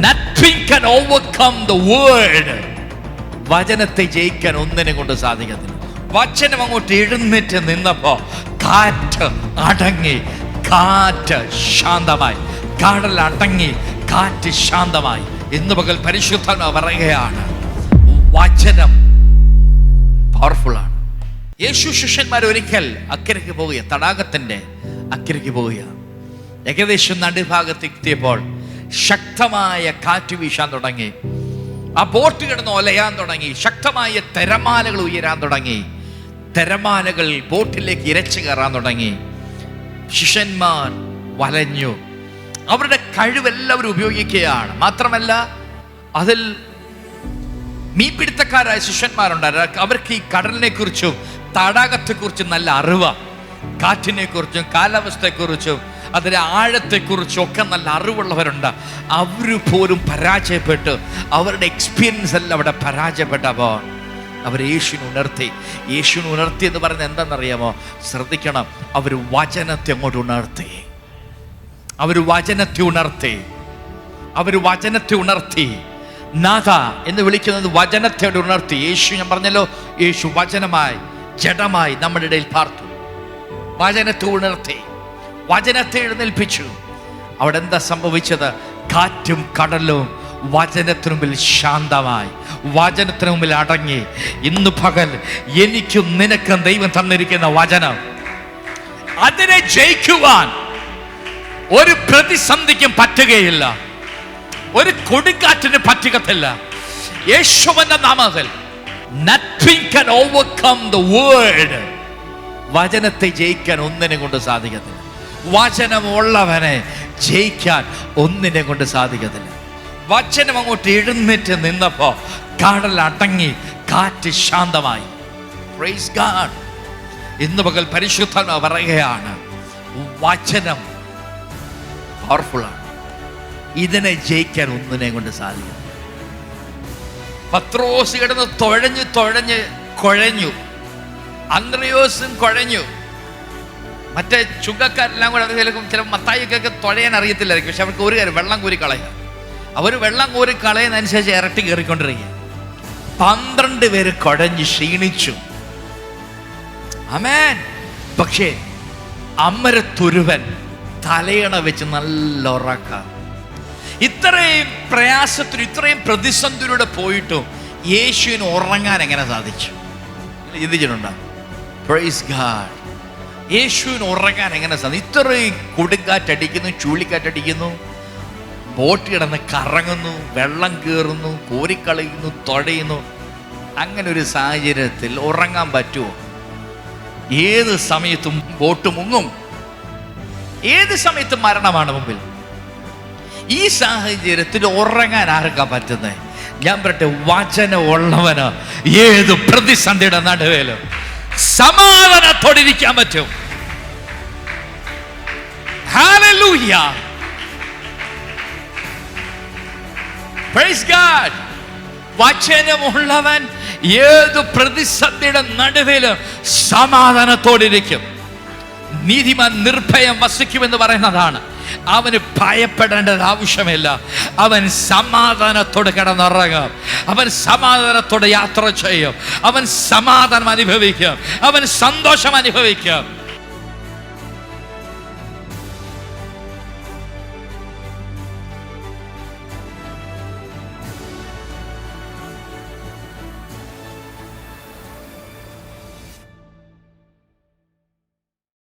Nothing can overcome the word. വചനത്തെ ജയിക്കാൻ ഒന്നിനെ കൊണ്ട് സാധിക്കത്തില്ല. വചനം അങ്ങോട്ട് എഴുന്നേറ്റ് നിന്നപ്പോ കാറ്റ് അടങ്ങി, കാറ്റ് ശാന്തമായി. കടൽ അടങ്ങി, കാറ്റ് ശാന്തമായി. ഇന്ന് പകൽ പരിശുദ്ധാത്മാവ് പറയുകയാണ്, വചനം പവർഫുൾ ആണ്. യേശു ശിഷ്യന്മാർ ഒരിക്കൽ അക്കരയ്ക്ക് പോവുക, തടാകത്തിന്റെ അക്കരയ്ക്ക് പോവുക. ഏകദേശം നടുഭാഗത്ത് എത്തിയപ്പോൾ ശക്തമായ കാറ്റ് വീശാൻ തുടങ്ങി. ആ ബോട്ട് കിടന്ന് ഒലയാൻ തുടങ്ങി. ശക്തമായ തിരമാലകൾ ഉയരാൻ തുടങ്ങി. തിരമാലകൾ ബോട്ടിലേക്ക് ഇരച്ചു കയറാൻ തുടങ്ങി. ശിഷ്യന്മാർ വലഞ്ഞു. അവരുടെ കഴിവെല്ലാവരും ഉപയോഗിക്കുകയാണ്. മാത്രമല്ല അതിൽ മീൻപിടുത്തക്കാരായ ശിഷ്യന്മാരുണ്ടായിരുന്നു. അവർക്ക് ഈ കടലിനെ കുറിച്ചും തടാകത്തെക്കുറിച്ചും നല്ല അറിവാണ്. കാറ്റിനെ കുറിച്ചും കാലാവസ്ഥയെക്കുറിച്ചും അതിൻ്റെ ആഴത്തെക്കുറിച്ചും ഒക്കെ നല്ല അറിവുള്ളവരുണ്ട്. അവർ പോലും പരാജയപ്പെട്ടു. അവരുടെ എക്സ്പീരിയൻസ് എല്ലാം അവിടെ പരാജയപ്പെട്ടപ്പോൾ അവർ യേശുവിനെ ഉണർത്തി. യേശുവിനെ ഉണർത്തി എന്ന് പറയുന്നത് എന്താണെന്നറിയാമോ? ശ്രദ്ധിക്കണം, അവർ വചനത്തെ അങ്ങോട്ട് ഉണർത്തി. അവർ വചനത്തെ ഉണർത്തി. അവർ വചനത്തെ ഉണർത്തി. നാഥ എന്ന് വിളിക്കുന്നത് വചനത്തെ ഉണർത്തി. യേശു, ഞാൻ പറഞ്ഞല്ലോ, യേശു വചനമായി ജഡമായി നമ്മുടെ ഇടയിൽ പാർത്തു. വചനത്തെ ഉണർത്തി, വചനത്തെ എഴുന്നേൽപ്പിച്ചു. അവിടെ എന്താ സംഭവിച്ചത്? കാറ്റും കടലും വചനത്തിനു മുമ്പിൽ ശാന്തമായി, വചനത്തിനു മുമ്പിൽ അടങ്ങി. ഇന്ന് പകൽ എനിക്കും നിനക്കും ദൈവം തന്നിരിക്കുന്ന വചനം, അതിനെ ജയിക്കുവാൻ ഒരു പ്രതിസന്ധിക്കും പറ്റുകയില്ല, ഒരു കൊടുങ്കാറ്റിന് പറ്റുകത്തില്ല. യേശുവിന്റെ നാമത്തിൽ nothing can overcome the word. വചനത്തെ ജയിക്കാൻ ഒന്നിനെ കൊണ്ട് സാധിക്കത്തില്ല. വചനമുള്ളവനെ ജയിക്കാൻ ഒന്നിനെ കൊണ്ട് സാധിക്കത്തില്ല. വചനം അങ്ങോട്ട് എഴുന്നേറ്റ് നിന്നപ്പോ കടൽ അടങ്ങി, കാറ്റ് ശാന്തമായി. Praise God. ഇന്ന് പകൽ പരിശുദ്ധാത്മാവ് പറയുകയാണ്, വചനം പവർഫുള്ളാണ്. ഇതിനെ ജയിക്കാൻ ഒന്നിനെ കൊണ്ട് സാധിക്കും. പത്രോസ് കിടന്ന് തുഴഞ്ഞ് കുഴഞ്ഞു. അന്ത്രയോസും കുഴഞ്ഞു. മറ്റേ ചുങ്കക്കാരെല്ലാം കൂടെ ചില മത്തായിക്കൊക്കെ തുഴയാൻ അറിയത്തില്ലായിരിക്കും. പക്ഷെ അവർക്ക് ഒരു കാര്യം, വെള്ളം കോരി കളയുക. അവർ വെള്ളം കോരി കളയുന്നതനുസരിച്ച് ഇരട്ടി കയറിക്കൊണ്ടിരിക്കുക. 12 പേര് കുഴഞ്ഞ് ക്ഷീണിച്ചു. ആമേൻ. പക്ഷേ അമരത്തൊരുവൻ തലയണ വെച്ച് നല്ല ഉറക്കം. ഇത്രയും പ്രയാസത്തിലും ഇത്രയും പ്രതിസന്ധിയിലൂടെ പോയിട്ടും യേശുവിന് ഉറങ്ങാൻ എങ്ങനെ സാധിച്ചു? ചിന്തിച്ചിട്ടുണ്ടോ? Praise God. യേശുവിന് ഉറങ്ങാൻ എങ്ങനെ സാധിക്കും? ഇത്രയും കൊടുങ്കാറ്റടിക്കുന്നു, ചുഴലിക്കാറ്റടിക്കുന്നു, ബോട്ട് കിടന്ന് കറങ്ങുന്നു, വെള്ളം കയറുന്നു, കോരിക്കളയുന്നു, തുഴയുന്നു. അങ്ങനെ ഒരു സാഹചര്യത്തിൽ ഉറങ്ങാൻ പറ്റുമോ? ഏത് സമയത്തും ബോട്ട് മുങ്ങും. ഏത് സമയത്തും മരണമാണ് മുമ്പിൽ. ഈ സാഹചര്യത്തിൽ ഉറങ്ങാൻ ആർക്കാ പറ്റുന്നത്? ഞാൻ പറയട്ടെ, വചനം ഉള്ളവന് ഏത് പ്രതിസന്ധിയുടെ നടുവേലും സമാധാനത്തോടിരിക്കാൻ പറ്റും. ഹല്ലേലൂയ. Praise God. വചനമുള്ളവൻ ഏത് പ്രതിസന്ധിയുടെ നടുവിലും സമാധാനത്തോടിരിക്കും. നീതിമാൻ നിർഭയം വസിക്കുമെന്ന് പറയുന്നതാണ്. അവന് ഭയപ്പെടേണ്ടത് ആവശ്യമില്ല. അവൻ സമാധാനത്തോടെ കിടന്നുറങ്ങും. അവൻ സമാധാനത്തോടെ യാത്ര ചെയ്യും. അവൻ സമാധാനം അനുഭവിക്കും. അവൻ സന്തോഷം അനുഭവിക്കും.